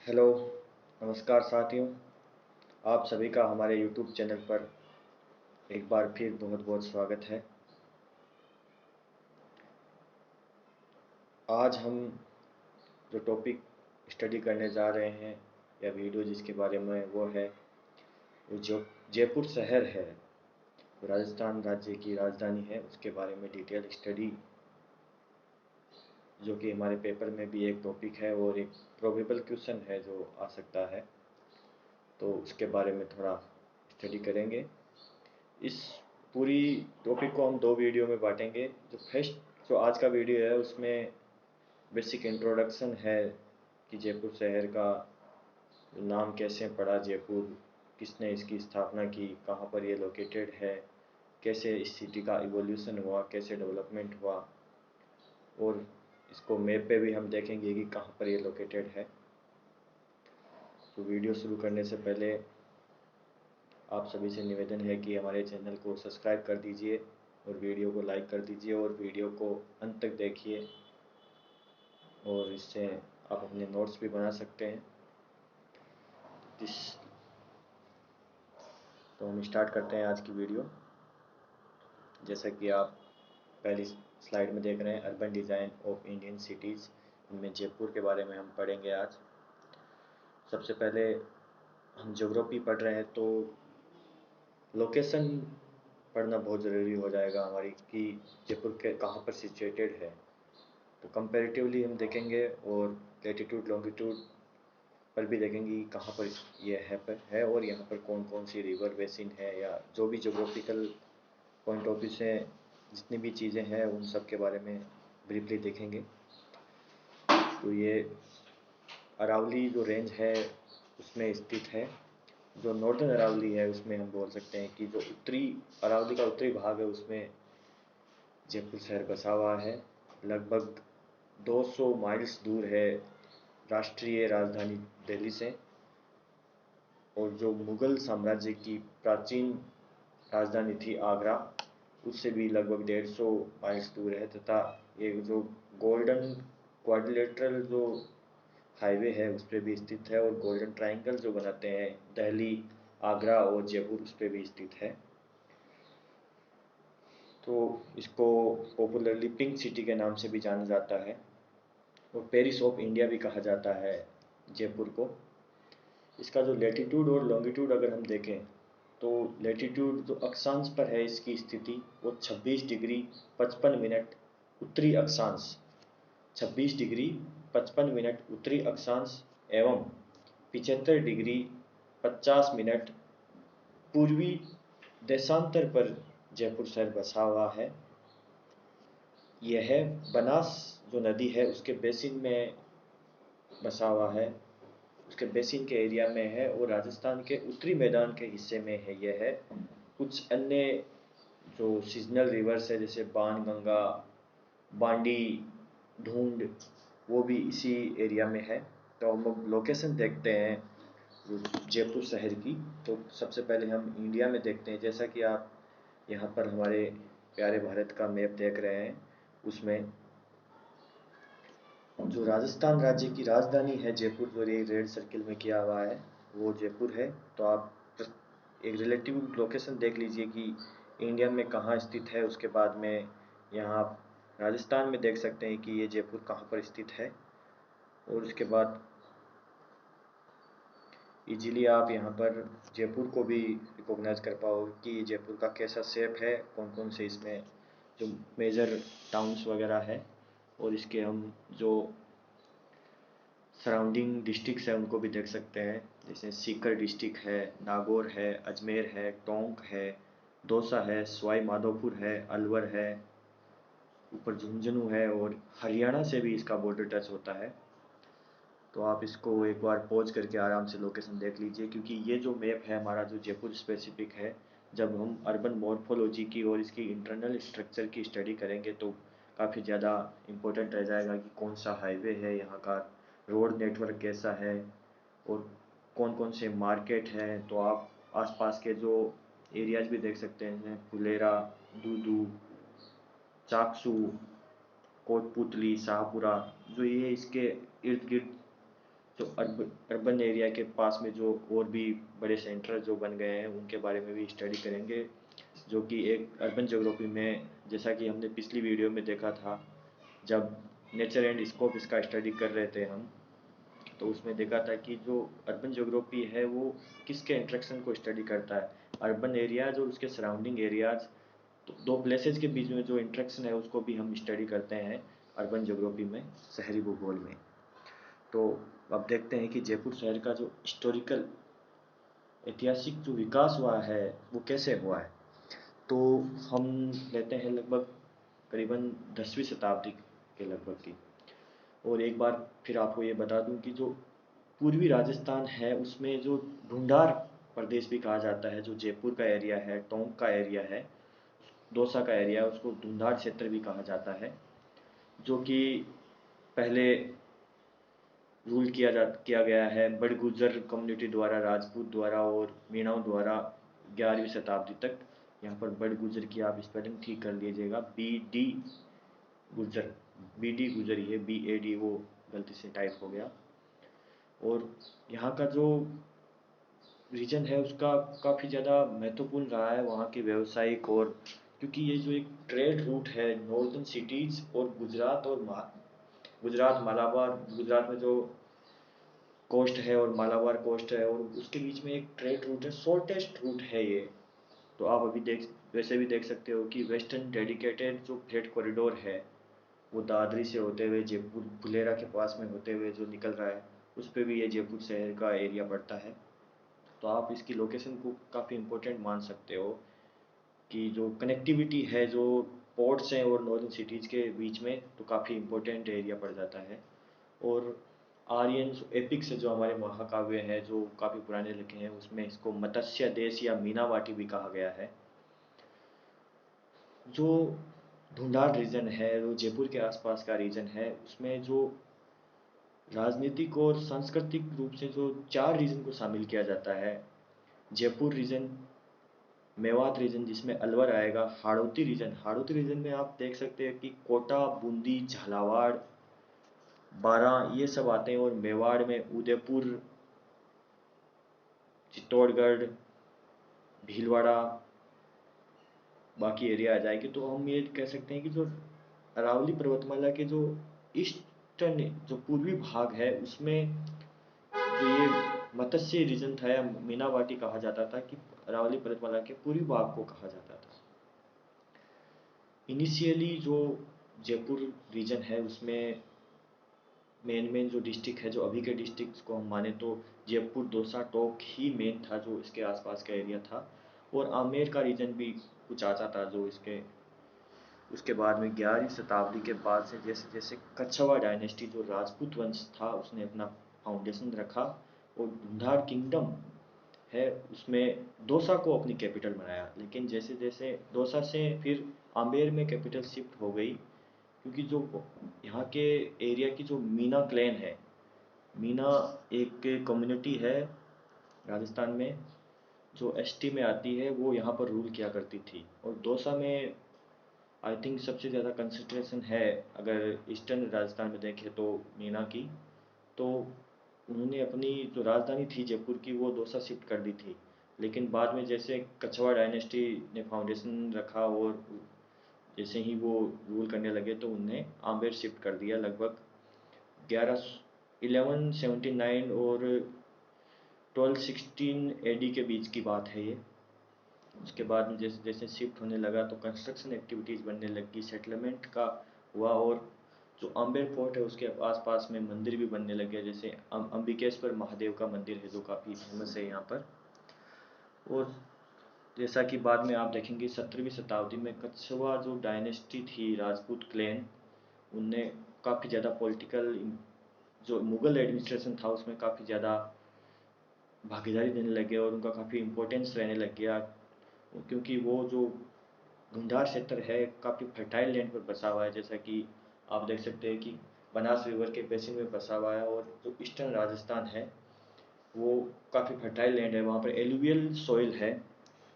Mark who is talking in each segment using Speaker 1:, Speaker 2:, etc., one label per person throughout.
Speaker 1: Hello, नमस्कार साथियों। आप सभी का हमारे यूट्यूब चैनल पर एक बार फिर बहुत बहुत स्वागत है। आज हम जो टॉपिक स्टडी करने जा रहे हैं या वीडियो जिसके बारे में वो है वो जो जयपुर शहर है, जो राजस्थान राज्य की राजधानी है, उसके बारे में डिटेल स्टडी, जो कि हमारे पेपर में भी एक टॉपिक है और एक प्रोबेबल क्वेश्चन है जो आ सकता है, तो उसके बारे में थोड़ा स्टडी करेंगे। इस पूरी टॉपिक को हम दो वीडियो में बांटेंगे। जो आज का वीडियो है उसमें बेसिक इंट्रोडक्शन है कि जयपुर शहर का नाम कैसे पड़ा, जयपुर किसने इसकी स्थापना की, कहाँ पर ये लोकेटेड है, कैसे इस सिटी का इवोल्यूशन हुआ, कैसे डेवलपमेंट हुआ, और इसको मैप पे भी हम देखेंगे कि कहाँ पर ये लोकेटेड है। तो वीडियो शुरू करने से पहले आप सभी से निवेदन है कि हमारे चैनल को सब्सक्राइब कर दीजिए और वीडियो को लाइक कर दीजिए और वीडियो को अंत तक देखिए, और इससे आप अपने नोट्स भी बना सकते हैं। इस तो हम स्टार्ट करते हैं आज की वीडियो। जैसा कि आप पहली स्लाइड में देख रहे हैं, urban design of Indian cities, इनमें जयपुर के बारे में हम पढ़ेंगे आज। सबसे पहले हम ज्योग्राफी पढ़ रहे हैं तो लोकेशन पढ़ना बहुत ज़रूरी हो जाएगा हमारी कि जयपुर के कहाँ पर सिचुएटेड है। तो कंपैरेटिवली हम देखेंगे और लैटिट्यूड लॉन्गिट्यूड पर भी देखेंगे कि कहाँ पर ये है और यहाँ पर कौन कौन सी रिवर बेसिन है, या जो भी जोग्राफिकल पॉइंट ऑफ व्यू से जितनी भी चीज़ें हैं उन सब के बारे में ब्रीफली देखेंगे। तो ये अरावली जो रेंज है उसमें स्थित है। जो नॉर्दर्न अरावली है उसमें हम बोल सकते हैं कि जो उत्तरी अरावली का उत्तरी भाग है उसमें जयपुर शहर बसा हुआ है। लगभग 200 माइल्स दूर है राष्ट्रीय राजधानी दिल्ली से, और जो मुग़ल साम्राज्य की प्राचीन राजधानी थी आगरा, उससे भी लगभग 150 माइल्स दूर है। तथा ये जो गोल्डन क्वाड्रिलेटरल जो हाईवे है उस पर भी स्थित है, और गोल्डन ट्रायंगल जो बनाते हैं दिल्ली, आगरा और जयपुर, उस पर भी स्थित है। तो इसको पॉपुलरली पिंक सिटी के नाम से भी जाना जाता है, और पेरिस ऑफ इंडिया भी कहा जाता है जयपुर को। इसका जो लैटिट्यूड और लॉन्गिट्यूड अगर हम देखें तो लैटिट्यूड जो अक्षांश पर है इसकी स्थिति वो 26 डिग्री 55 मिनट उत्तरी अक्षांश, 26 डिग्री 55 मिनट उत्तरी अक्षांश एवं 75 डिग्री 50 मिनट पूर्वी देशांतर पर जयपुर शहर बसा हुआ है। यह बनास जो नदी है उसके बेसिन में बसा हुआ है, उसके बेसिन के एरिया में है, और राजस्थान के उत्तरी मैदान के हिस्से में है। यह है कुछ अन्य जो सीजनल रिवर्स है जैसे बाणगंगा, बांडी, ढूंढ, वो भी इसी एरिया में है। तो हम अब लोकेशन देखते हैं जो जयपुर शहर की। तो सबसे पहले हम इंडिया में देखते हैं। जैसा कि आप यहाँ पर हमारे प्यारे भारत का मैप देख रहे हैं, उसमें जो राजस्थान राज्य की राजधानी है जयपुर, जो ये रेड सर्किल में किया हुआ है वो जयपुर है। तो आप एक रिलेटिव लोकेशन देख लीजिए कि इंडिया में कहाँ स्थित है। उसके बाद में यहाँ आप राजस्थान में देख सकते हैं कि ये जयपुर कहाँ पर स्थित है, और उसके बाद इजीली आप यहाँ पर जयपुर को भी रिकॉग्नाइज कर पाओ कि जयपुर का कैसा शेप है, कौन कौन से इसमें जो मेजर टाउन्स वगैरह है, और इसके हम जो सराउंडिंग डिस्ट्रिक्ट्स हैं उनको भी देख सकते हैं। जैसे सीकर डिस्ट्रिक्ट है, नागौर है, अजमेर है, टोंक है, दौसा है, सवाई माधोपुर है, अलवर है, ऊपर झुंझुनू है, और हरियाणा से भी इसका बॉर्डर टच होता है। तो आप इसको एक बार पॉज करके आराम से लोकेशन देख लीजिए, क्योंकि ये जो मैप है हमारा जो जयपुर स्पेसिफिक है, जब हम अर्बन मॉर्फोलॉजी की और इसकी इंटरनल स्ट्रक्चर की स्टडी करेंगे तो काफ़ी ज़्यादा इम्पोर्टेंट रह जाएगा कि कौन सा हाईवे है, यहाँ का रोड नेटवर्क कैसा है, और कौन कौन से मार्केट हैं। तो आप आसपास के जो एरियाज भी देख सकते हैं, फुलेरा, दूदू, चाकसू, कोटपुतली, शाहपुरा, जो ये इसके इर्द गिर्द जो अर्बन एरिया के पास में जो और भी बड़े सेंटर जो बन गए हैं उनके बारे में भी स्टडी करेंगे, जो कि एक अर्बन ज्योग्राफी में, जैसा कि हमने पिछली वीडियो में देखा था जब नेचर एंड स्कोप इसका स्टडी कर रहे थे हम, तो उसमें देखा था कि जो अर्बन ज्योग्राफी है वो किसके इंट्रैक्शन को स्टडी करता है, अर्बन एरियाज और उसके सराउंडिंग एरियाज, तो दो प्लेसेस के बीच में जो इंट्रैक्शन है उसको भी हम स्टडी करते हैं अर्बन ज्योग्राफी में, शहरी भूगोल में। तो अब देखते हैं कि जयपुर शहर का जो हिस्टोरिकल ऐतिहासिक जो विकास हुआ है वो कैसे हुआ है। तो हम लेते हैं लगभग करीबन 10वीं शताब्दी के लगभग की। और एक बार फिर आपको ये बता दूं कि जो पूर्वी राजस्थान है उसमें जो ढूंढार प्रदेश भी कहा जाता है, जो जयपुर का एरिया है, टोंक का एरिया है, दौसा का एरिया है, उसको ढूंढार क्षेत्र भी कहा जाता है, जो कि पहले रूल किया गया है बड़गुजर कम्युनिटी द्वारा, राजपूत द्वारा और मीणाओं द्वारा 11वीं शताब्दी तक। यहाँ पर बड़गुजर की आप स्पेलिंग ठीक कर लीजिएगा, गुजर, BD गुजर, ये BAD वो गलती से टाइप हो गया। और यहाँ का जो रीजन है उसका काफ़ी ज़्यादा महत्वपूर्ण रहा है वहाँ के व्यवसायिक, और क्योंकि ये जो एक ट्रेड रूट है नॉर्दर्न सिटीज़ और गुजरात और गुजरात मालाबार, गुजरात में जो कोस्ट है और मालाबार कोस्ट है, और उसके बीच में एक ट्रेड रूट है, शॉर्टेस्ट रूट है ये। तो आप अभी वैसे भी देख सकते हो कि वेस्टर्न डेडिकेटेड जो फ्रेट कॉरिडोर है वो दादरी से होते हुए जयपुर फुलेरा के पास में होते हुए जो निकल रहा है, उस पर भी ये जयपुर शहर का एरिया पड़ता है। तो आप इसकी लोकेशन को काफ़ी इम्पोर्टेंट मान सकते हो कि जो कनेक्टिविटी है जो पोर्ट्स हैं और नॉर्दर्न सिटीज़ के बीच में, तो काफ़ी इम्पोर्टेंट एरिया पड़ जाता है। और आर्यन एपिक्स जो हमारे महाकाव्य हैं जो काफ़ी पुराने लिखे हैं उसमें इसको मत्स्य देश या मीनावाटी भी कहा गया है। जो ढूंढार रीजन है, जो जयपुर के आसपास का रीजन है, उसमें जो राजनीतिक और सांस्कृतिक रूप से जो 4 रीजन को शामिल किया जाता है, जयपुर रीजन, मेवात रीजन जिसमें अलवर आएगा, हाड़ौती रीजन, हाड़ौती रीजन में आप देख सकते हैं कि कोटा, बूंदी, झालावाड़, बारां ये सब आते हैं, और मेवाड़ में उदयपुर, चित्तौड़गढ़, भीलवाड़ा, बाकी एरिया आ जाएगी। तो हम ये कह सकते हैं कि जो अरावली पर्वतमाला के जो ईस्टर्न जो पूर्वी भाग है उसमें जो ये मत्स्य रीजन था या मीनावाटी कहा जाता था, कि अरावली पर्वतमाला के पूर्वी भाग को कहा जाता था। इनिशियली जो जयपुर रीजन है उसमें मेन जो डिस्ट्रिक्ट है, जो अभी के डिस्ट्रिक्ट को हम माने तो जयपुर, दौसा, टोंक ही मेन था जो इसके आसपास का एरिया था, और आमेर का रीजन भी कुछ आता था जो इसके, उसके बाद में 11वीं शताब्दी के बाद से जैसे जैसे कछवा डायनेस्टी जो राजपूत वंश था उसने अपना फाउंडेशन रखा, और ढूंढार किंगडम है उसमें दौसा को अपनी कैपिटल बनाया। लेकिन जैसे जैसे दौसा से फिर आमेर में कैपिटल शिफ्ट हो गई, क्योंकि जो यहाँ के एरिया की जो मीना क्लैन है, मीना एक कम्युनिटी है राजस्थान में जो ST में आती है, वो यहाँ पर रूल किया करती थी। और दौसा में आई थिंक सबसे ज़्यादा कंसंट्रेशन है, अगर ईस्टर्न राजस्थान में देखें तो मीना की। तो उन्होंने अपनी जो राजधानी थी जयपुर की वो दौसा शिफ्ट कर दी थी, लेकिन बाद में जैसे कछवा डायनेस्टी ने फाउंडेशन रखा और जैसे ही वो रूल करने लगे तो उनने आमेर शिफ्ट कर दिया। लगभग 1179 और 1216 AD के बीच की बात है ये। उसके बाद में जैसे जैसे शिफ्ट होने लगा तो कंस्ट्रक्शन एक्टिविटीज़ बनने लगी, सेटलमेंट का हुआ, और जो अम्बेर फोर्ट है उसके आसपास में मंदिर भी बनने लगे, जैसे अंबिकेश्वर महादेव का मंदिर है जो काफ़ी फेमस है यहाँ पर। और जैसा कि बाद में आप देखेंगे 17वीं शताब्दी में कछवा जो डायनेस्टी थी, राजपूत क्लैन, उनने काफ़ी ज़्यादा पॉलिटिकल, जो मुग़ल एडमिनिस्ट्रेशन था उसमें काफ़ी ज़्यादा भागीदारी देने लगे और उनका काफ़ी इम्पोर्टेंस रहने लग गया, क्योंकि वो जो ढूंढार क्षेत्र है काफ़ी फर्टाइल लैंड पर बसा हुआ है, जैसा कि आप देख सकते हैं कि बनास रिवर के बेसिन में बसा हुआ है, और जो ईस्टर्न राजस्थान है वो काफ़ी फर्टाइल लैंड है, वहाँ पर एलुवियल सॉइल है,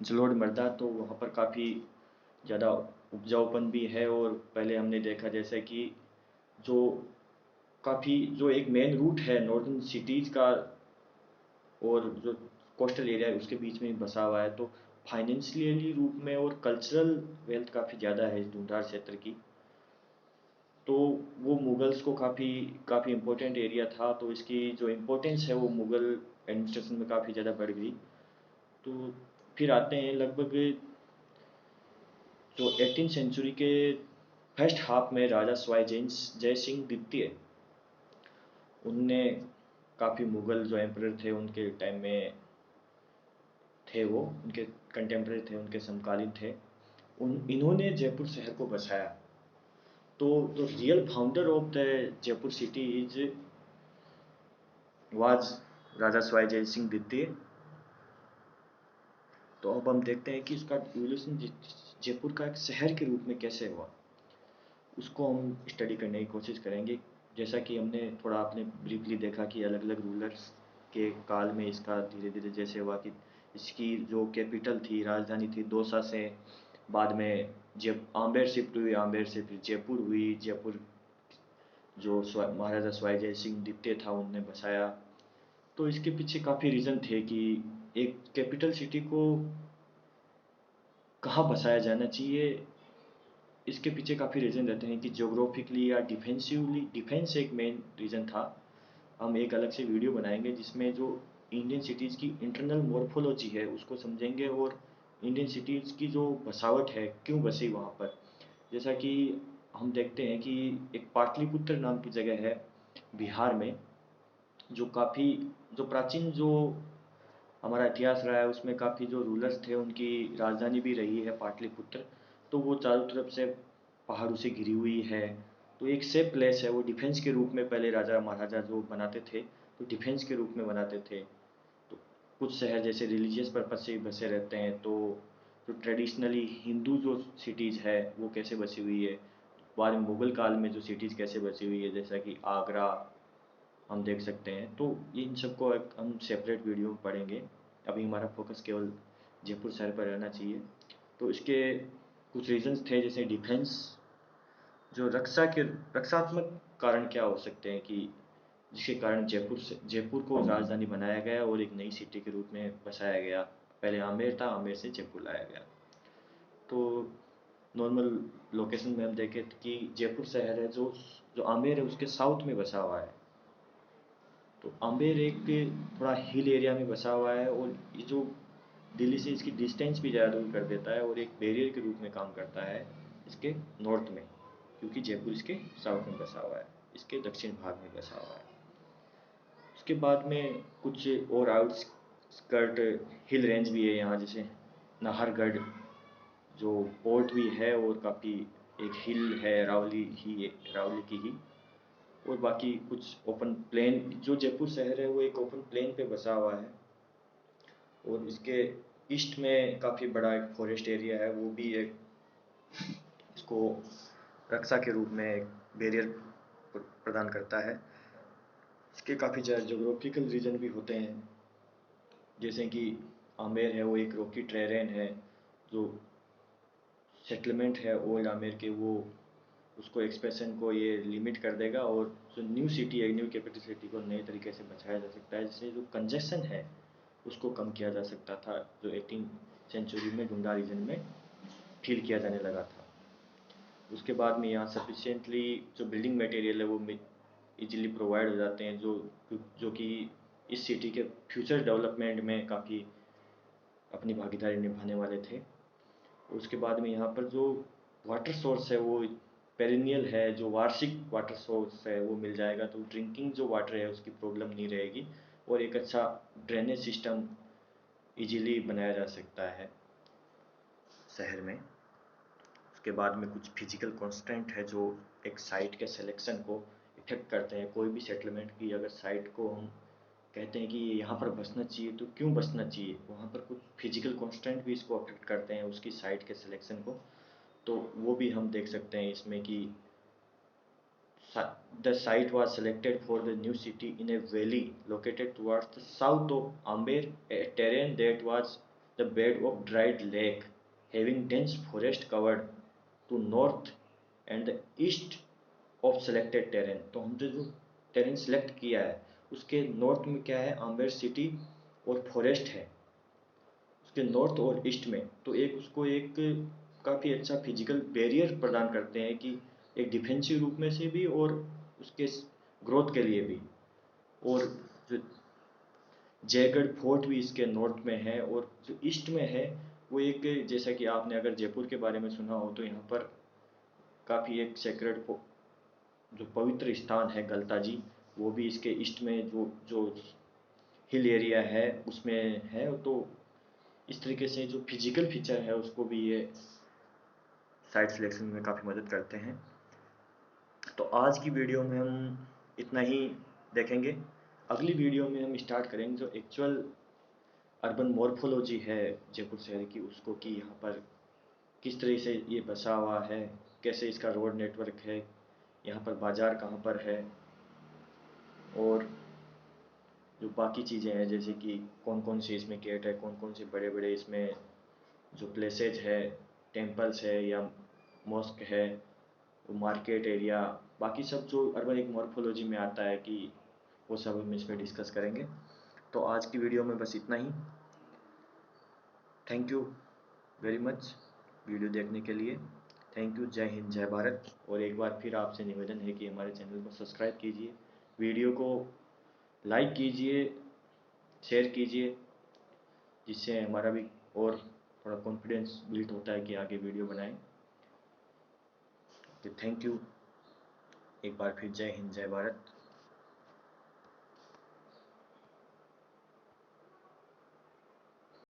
Speaker 1: जलोढ़ मृदा, तो वहाँ पर काफ़ी ज़्यादा उपजाऊपन भी है। और पहले हमने देखा जैसे कि जो काफ़ी जो एक मेन रूट है नॉर्दर्न सिटीज़ का और जो कोस्टल एरिया है उसके बीच में बसा हुआ है, तो फाइनेंशियली रूप में और कल्चरल वेल्थ काफ़ी ज़्यादा है इस ढूंढार क्षेत्र की। तो वो मुगल्स को काफ़ी काफ़ी इम्पोर्टेंट एरिया था, तो इसकी जो इम्पोर्टेंस है वो मुग़ल एडमिनिस्ट्रेशन में काफ़ी ज़्यादा बढ़ गई। तो फिर आते हैं लगभग जो 18th सेंचुरी के फर्स्ट हाफ में राजा सवाई जय सिंह द्वितीय, उनने काफ़ी मुग़ल जो एम्परर थे उनके टाइम में थे, वो उनके कंटेम्प्रेरी थे, उनके समकालीन थे, इन्होंने जयपुर शहर को बसाया। तो the real founder of the Jaipur city is was Raja Sawai Jai Singh द्वितीय। तो अब हम देखते हैं कि इसका इवोल्यूशन जयपुर का एक शहर के रूप में कैसे हुआ, उसको हम स्टडी करने की कोशिश करेंगे। जैसा कि हमने थोड़ा आपने ब्रीफली देखा कि अलग अलग रूलर्स के काल में इसका धीरे धीरे जैसे हुआ कि इसकी जो कैपिटल थी, राजधानी थी, दौसा से बाद में जब आमेर शिफ्ट हुई, आमेर से फिर जयपुर हुई, जयपुर जो महाराजा सवाई जय सिंह द्वितीय था उनने बसाया। तो इसके पीछे काफ़ी रीज़न थे कि एक कैपिटल सिटी को कहाँ बसाया जाना चाहिए। इसके पीछे काफ़ी रीज़न रहते हैं कि जोग्राफिकली या डिफेंसिवली, डिफेंस एक मेन रीज़न था। हम एक अलग से वीडियो बनाएंगे जिसमें जो इंडियन सिटीज़ की इंटरनल मॉर्फोलॉजी है उसको समझेंगे और इंडियन सिटीज़ की जो बसावट है क्यों बसी वहाँ पर। जैसा कि हम देखते हैं कि एक पाटलिपुत्र नाम की जगह है बिहार में, जो काफ़ी जो प्राचीन जो हमारा इतिहास रहा है उसमें काफ़ी जो रूलर्स थे उनकी राजधानी भी रही है पाटलिपुत्र। तो वो चारों तरफ से पहाड़ों से घिरी हुई है, तो एक सेफ प्लेस है। वो डिफेंस के रूप में पहले राजा महाराजा जो बनाते थे तो डिफेंस के रूप में बनाते थे। तो कुछ शहर जैसे रिलीजियस पर्पज से भी बसे रहते हैं, तो जो ट्रेडिशनली हिंदू जो सिटीज़ है वो कैसे बसी हुई है, बाद में मुग़ल काल में जो सिटीज़ कैसे बसी हुई है जैसा कि आगरा हम देख सकते हैं। तो इन सबको एक हम सेपरेट वीडियो में पढ़ेंगे। अभी हमारा फोकस केवल जयपुर शहर पर रहना चाहिए। तो इसके कुछ रीजंस थे जैसे डिफेंस, जो रक्षात्मक कारण क्या हो सकते हैं कि जिसके कारण जयपुर को राजधानी बनाया गया और एक नई सिटी के रूप में बसाया गया। पहले आमेर था, आमेर से जयपुर लाया गया। तो नॉर्मल लोकेशन में हम देखें कि जयपुर शहर है जो जो आमेर है उसके साउथ में बसा हुआ है। तो आमेर एक थोड़ा हिल एरिया में बसा हुआ है और ये जो दिल्ली से इसकी डिस्टेंस भी ज़्यादा दूर कर देता है और एक बैरियर के रूप में काम करता है इसके नॉर्थ में, क्योंकि जयपुर इसके साउथ में बसा हुआ है, इसके दक्षिण भाग में बसा हुआ है। उसके बाद में कुछ और आउटस्कर्ट हिल रेंज भी है यहाँ, जैसे नाहरगढ़ जो पोर्ट भी है और काफ़ी एक हिल है, रावली की ही। और बाकी कुछ ओपन प्लेन, जो जयपुर शहर है वो एक ओपन प्लेन पे बसा हुआ है और इसके ईस्ट में काफ़ी बड़ा एक फॉरेस्ट एरिया है, वो भी एक इसको रक्षा के रूप में एक बैरियर प्रदान करता है। इसके काफ़ी ज़्यादा जोग्राफिकल रीजन भी होते हैं, जैसे कि आमेर है वो एक रॉकी टेरेन है, जो सेटलमेंट है ओल्ड आमेर के वो उसको एक्सपेंशन को ये लिमिट कर देगा और जो न्यू सिटी है, न्यू कैपिटल सिटी को नए तरीके से बचाया जा सकता है, जिससे जो कंजेशन है उसको कम किया जा सकता था, जो 18th सेंचुरी में डुंडा रीजन में फील किया जाने लगा था। उसके बाद में यहाँ सफिशिएंटली जो बिल्डिंग मटेरियल है वो इजीली प्रोवाइड हो जाते हैं, जो कि इस सिटी के फ्यूचर डेवलपमेंट में काफ़ी अपनी भागीदारी निभाने वाले थे। उसके बाद में यहाँ पर जो वाटर सोर्स है वो पेरिनियल है, जो वार्षिक वाटर सोर्स है वो मिल जाएगा, तो ड्रिंकिंग जो वाटर है उसकी प्रॉब्लम नहीं रहेगी और एक अच्छा ड्रेनेज सिस्टम इजीली बनाया जा सकता है शहर में। उसके बाद में कुछ फिजिकल कॉन्स्टेंट है जो एक साइट के सिलेक्शन को इफेक्ट करते हैं। कोई भी सेटलमेंट की अगर साइट को हम कहते हैं कि यहाँ पर बसना चाहिए तो क्यों बसना चाहिए, वहाँ पर कुछ फिजिकल कॉन्स्टेंट भी इसको अफेक्ट करते हैं उसकी साइट के सिलेक्शन को। तो वो भी हम देख सकते हैं इसमें कि the site was selected for the new city in a valley located towards the south of Amber, a terrain that was the bed of dried lake, having dense forest covered to north and the east of selected terrain। तो हमने जो terrain select किया है, उसके north में क्या है, Amer city और फॉरेस्ट है उसके नॉर्थ और ईस्ट में। तो एक उसको एक काफ़ी अच्छा फिजिकल बैरियर प्रदान करते हैं कि एक डिफेंसिव रूप में से भी और उसके ग्रोथ के लिए भी। और जो जयगढ़ फोर्ट भी इसके नॉर्थ में है, और जो ईस्ट में है वो एक, जैसा कि आपने अगर जयपुर के बारे में सुना हो तो यहाँ पर काफ़ी एक सेक्रेड जो पवित्र स्थान है गलता जी, वो भी इसके ईस्ट में जो जो हिल एरिया है उसमें है। तो इस तरीके से जो फिजिकल फीचर है उसको भी ये साइट सिलेक्शन में काफ़ी मदद करते हैं। तो आज की वीडियो में हम इतना ही देखेंगे। अगली वीडियो में हम स्टार्ट करेंगे जो एक्चुअल अर्बन मॉर्फोलॉजी है जयपुर शहर की, उसको कि यहाँ पर किस तरह से ये बसा हुआ है, कैसे इसका रोड नेटवर्क है, यहाँ पर बाज़ार कहाँ पर है, और जो बाकी चीज़ें हैं जैसे कि कौन कौन से इसमें गेट है, कौन कौन से बड़े बड़े इसमें जो प्लेसेज है, टेम्पल्स है या मॉस्क है, मार्केट एरिया, बाकी सब जो अर्बन एक मॉर्फोलॉजी में आता है कि वो सब हम इसमें डिस्कस करेंगे। तो आज की वीडियो में बस इतना ही। Thank you very much video देखने के लिए। Thank you. जय हिंद, जय भारत। और एक बार फिर आपसे निवेदन है कि हमारे चैनल को सब्सक्राइब कीजिए, वीडियो को लाइक कीजिए, शेयर कीजिए, जिससे हमारा भी और थोड़ा कॉन्फिडेंस बिल्ड होता है कि आगे वीडियो बनाएं। तो थैंक यू एक बार फिर। जय हिंद, जय भारत।